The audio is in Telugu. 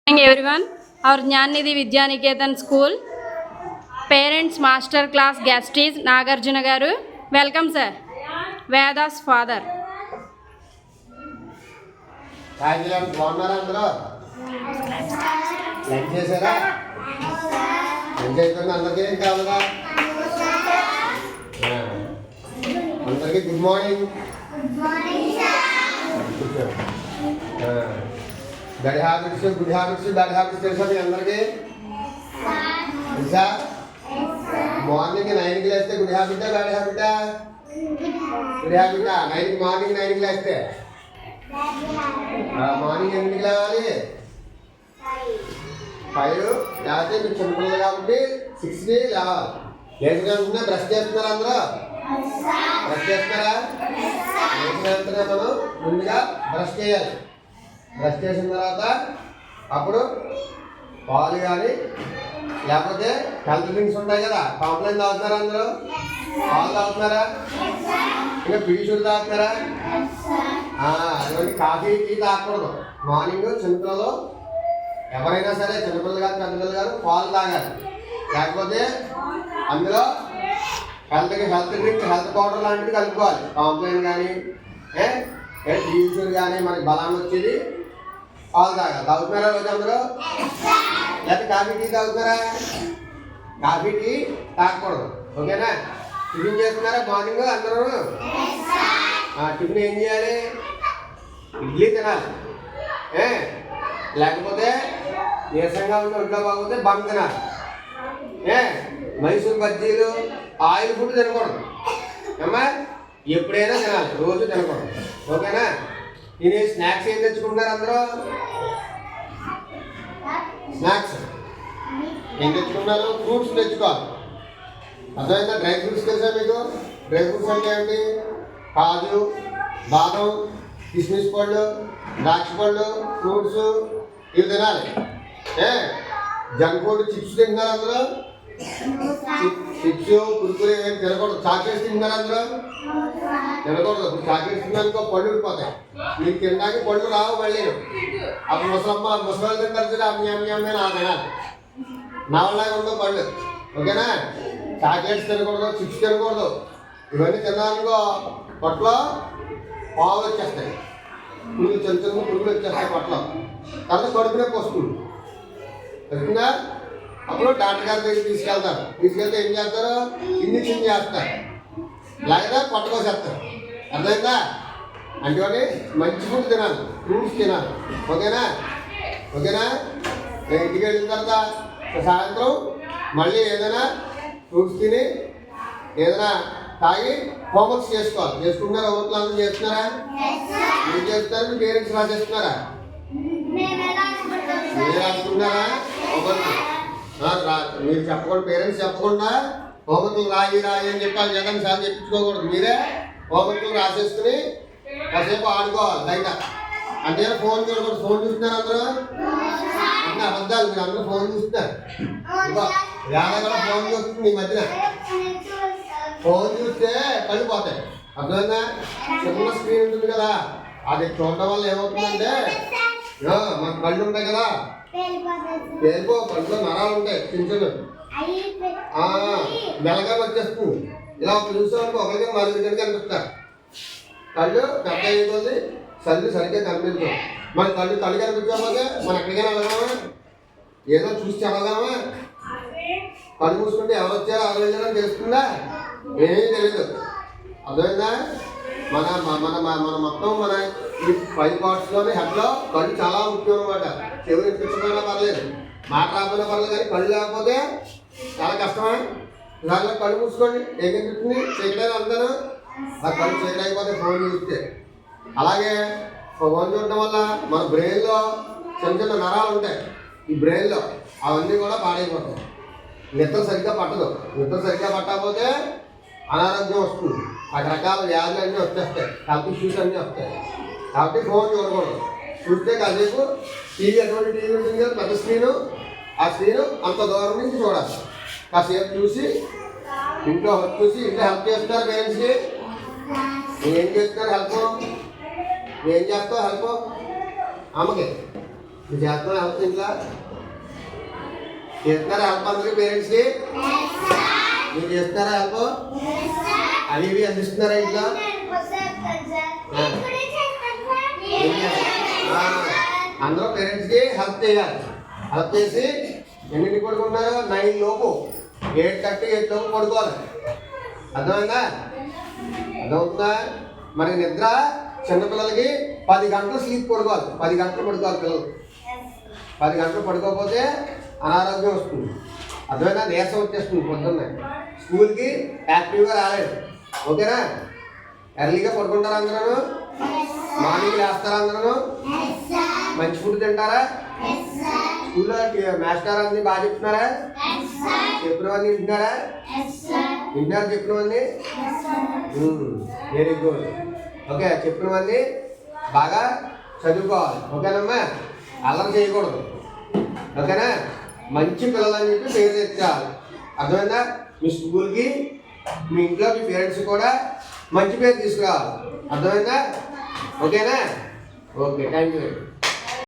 Morning everyone. Our Jnanidhi Vidyaniketan School Parents Master Class guest is Nagarjuna Garu. Welcome sir. Veda's father. Good morning. Good morning, sir. Bad habits, good habits, bad habits. Tell me, अंदर sir. Morning 9 class good habit, bad habit. Good habit. 9 morning 9 class थे. Morning एंड class वाले. 5 जाते तो चंपल लगा उठे 6 ने लगा. लेकिन हमने ब्रश किया तुम्हारा अंदर. ब्रश किया तुम्हारा. लेकिन अंदर मनो मुंडा ब्रश किया. బ్రష్ చేసిన తర్వాత అప్పుడు పాలు కానీ లేకపోతే హెల్త్ డ్రింక్స్ ఉంటాయి కదా, కాంప్లైంట్ తాగుతున్నారా అందరూ? పాలు తాగుతున్నారా? ఇంకా పీచులు తాగుతున్నారా? అటువంటి కాఫీ టీ తాగకూడదు. మార్నింగ్ చిన్నపిల్లలు ఎవరైనా సరే, చిన్నపిల్లలు కాదు పెద్దపిల్లలు కాదు, పాలు తాగాలి. లేకపోతే అందులో హెల్త్ డ్రింక్, హెల్త్ పౌడర్ లాంటివి కలుపుకోవాలి. కాంప్లైంట్ కానీ పీచులు కానీ మనకి బలాన్ని వచ్చేది పాలు తాగాలి. తాగుతున్నారా రోజు అందరూ? లేకపోతే కాఫీ టీ తాగుతున్నారా? కాఫీ టీ తాగకూడదు. ఓకేనా? టిఫిన్ చేస్తున్నారా మార్నింగ్ అందరూ? టిఫిన్ ఏం చేయాలి? ఇడ్లీ తినాలి. లేకపోతే నీరసంగా ఉంటే ఒంట్లో బాగోతే బంద్ తినాలి. మైసూర్ బజ్జీలు, ఆయిల్ ఫుడ్ తినకూడదు. అమ్మా ఎప్పుడైనా తినాలి, రోజు తినకూడదు. ఓకేనా? నేను స్నాక్స్ ఏం తెచ్చుకుంటున్నారు అందరూ? స్నాక్స్ ఏం తెచ్చుకున్నారు? ఫ్రూట్స్ తెచ్చుకోవాలి. అర్థమైందా? డ్రై ఫ్రూట్స్ తెలుసా మీకు? డ్రై ఫ్రూట్స్ అంటే ఏంటి? కాజు, బాదం, కిస్మిస్ పళ్ళు, ద్రాక్ష పళ్ళు, ఫ్రూట్స్ ఇవి తినాలి. జంక్ ఫుడ్ చిప్స్ తింటున్నారు అందరూ? చిప్స్, కురుకురే ఏం తినకూడదు. చాక్లెట్స్ తింటున్నారు అందరూ? తినకూడదు. ఇప్పుడు చాక్లెట్స్ తిన్నానుకో పళ్ళు ఊడిపోతాయి. మీకు తినడానికి పళ్ళు రావు మళ్ళీ. అప్పుడు ముసలి తింటారు చూడ అమ్మి నా తినాలి. నా వల్ల ఉండవు పళ్ళు. ఓకేనా? చాక్లెట్స్ తినకూడదు, చిప్స్ తినకూడదు. ఇవన్నీ తిన్నానుకో పొట్టలో పావులు వచ్చేస్తాయి, పురుగులు, చిన్న చిన్న పురుగులు వచ్చేస్తాయి పొట్టలో. తర్వాత కడుపు నొప్పి వస్తుంది. వచ్చిందా? అప్పుడు డాక్టర్ గారి దగ్గర తీసుకెళ్తారు. తీసుకెళ్తే ఏం చేస్తారు? ఇంజక్షన్ చేస్తారు, లేకపోతే పట్టుకోసేస్తారు. అర్థమైందా? అంటే మంచి ఫుడ్ తినాలి, ఫ్రూట్స్ తినాలి. ఓకేనా? నేను ఇంటికి వెళ్ళిన తర్వాత సాయంత్రం మళ్ళీ ఏదైనా ఫ్రూట్స్ తిని ఏదైనా తాగి హోంవర్క్స్ చేసుకోవాలి. చేసుకుంటున్నారా? హోంవర్క్లు అందరూ చేస్తున్నారా? ఏం చేస్తున్నారు? మీ పేరెంట్స్ రాసేస్తున్నారా? మీరు రాసుకుంటున్నారా హోంవర్క్? మీరు చెప్పకుండా, పేరెంట్స్ చెప్పకుండా హోంవర్క్లు రాయి అని చెప్పాలి. జగన్ సార్ చెప్పించుకోకూడదు. మీరే హోంవర్క్లు రాసేసుకుని కాసేపు ఆడుకోవాలి బయట. అంటే ఫోన్ చూడకూడదు. ఫోన్ చూస్తున్నారు అందరూ? అంటే అబద్ధాలు. మీరు అందరూ ఫోన్ చూస్తున్నారు. వేళ కూడా ఫోన్ చూస్తుంది. ఈ మధ్యన ఫోన్ చూస్తే కళ్ళు పోతాయి. అర్థమైందా? చిన్న స్క్రీన్ ఉంటుంది కదా, అది చూడటం వల్ల ఏమవుతుందంటే మన కళ్ళు ఉంటాయి కదా, కళ్ళు నరాలు ఉంటాయి చిన్న చిన్నవి, మెల్లగా వచ్చేస్తుంది. ఇలా చూసేవాళ్ళకి ఒకరికి మరుగురికి కనిపిస్తారు. కళ్ళు పెద్ద అయిపోతుంది, చల్లి సరిగ్గా కనిపించదు. మన కళ్ళు కనిపించకపోతే మనం ఎక్కడికైనా వెళ్ళగలమా? ఏదో చూసి చెప్పగలమా? కళ్ళు మూసుకుంటే ఎవరు వచ్చారో ఎవరు వెళ్ళారని తెలుస్తుందా? ఏమీ తెలియదు. అర్థమైందా? మన మొత్తం మన ఈ 5 పార్ట్స్లోనే హెడ్లో కళ్ళు చాలా ముఖ్యం అనమాట. చెవులు వినిపించకపోయినా పర్లేదు, మాట రాకపోయినా పర్లేదు, కానీ కళ్ళు లేకపోతే చాలా కష్టమా? దానిలో కళ్ళు మూసుకోండి, ఏం కనిపిస్తుంది? చీకటైనా అందరూ ఆ కళ్ళు చీకటి అయిపోతే ఫోన్ చూస్తే. అలాగే ఫోన్ చూడటం వల్ల మన బ్రెయిన్లో చిన్న చిన్న నరాలు ఉంటాయి. ఈ బ్రెయిన్లో అవన్నీ కూడా పాడైపోతాయి. నిద్ర సరిగ్గా పట్టదు. నిద్ర సరిగ్గా పట్టకపోతే అనారోగ్యం వస్తుంది. రకరకాల వ్యాధులు అన్నీ వచ్చేస్తాయి, హెల్త్ ఇష్యూస్ అన్నీ వస్తాయి. కాబట్టి ఫోన్ చూడకూడదు. చూస్తే కాసేపు టీవీ, అటువంటి టీవీ ఉంటుంది కదా పెద్ద స్క్రీను, ఆ స్క్రీను అంత దూరం నుంచి చూడాలి. కాసేపు చూసి ఇంట్లో హెల్ప్ చేస్తున్నారు పేరెంట్స్కి. నువ్వేం చేస్తున్నారు హెల్ప్? నువ్వేం చేస్తావు హెల్ప్? అమ్మకి మీరు చేస్తున్నారు హెల్ప్ ఇంట్లో చేస్తున్నారా హెల్ప్ అందరికి పేరెంట్స్కి మీరు చేస్తున్నారా హెల్ప్ అవి ఇవి అందిస్తున్నారా ఇంట్లో అందరూ పేరెంట్స్కి హెల్ప్ చేయాలి హెల్ప్ చేసి ఎన్నింటికి పడుకున్నారు 9 లోపు 8:30 8 లోపు పడుకోవాలి అర్థమైందా అర్థమవుతుందా మనకి నిద్ర చిన్నపిల్లలకి 10 గంటలు స్లీప్ పడుకోవాలి 10 గంటలు పడుకోవాలి పిల్లలు 10 గంటలు పడుకోకపోతే అనారోగ్యం వస్తుంది అర్థమైనా నీరసం వచ్చేస్తుంది పొద్దున్నే స్కూల్కి యాక్టివ్గా రాలేదు ఓకేనా ఎర్లీగా పడుకుంటారా అందరూ మార్నింగ్ లేస్తారా అందరూ మంచి ఫుడ్ తింటారా స్కూల్లో మాస్టర్ అన్ని బాగా చెప్తున్నారా చెప్పినవన్నీ వింటున్నారా వింటున్నారు చెప్పినవన్నీ వెరీ గుడ్ ఓకే చెప్పినవన్నీ బాగా చదువుకోవాలి ఓకేనమ్మా అల్లరి చేయకూడదు ఓకేనా మంచి పిల్లలని చెప్పి పేరు తెచ్చాలి అర్థమైందా మీ స్కూల్కి మీ ఇంట్లో మీ పేరెంట్స్ కూడా మంచి పేరు తీసుకురావాలి అర్థమైందా ఓకేనా ఓకే థ్యాంక్ యూ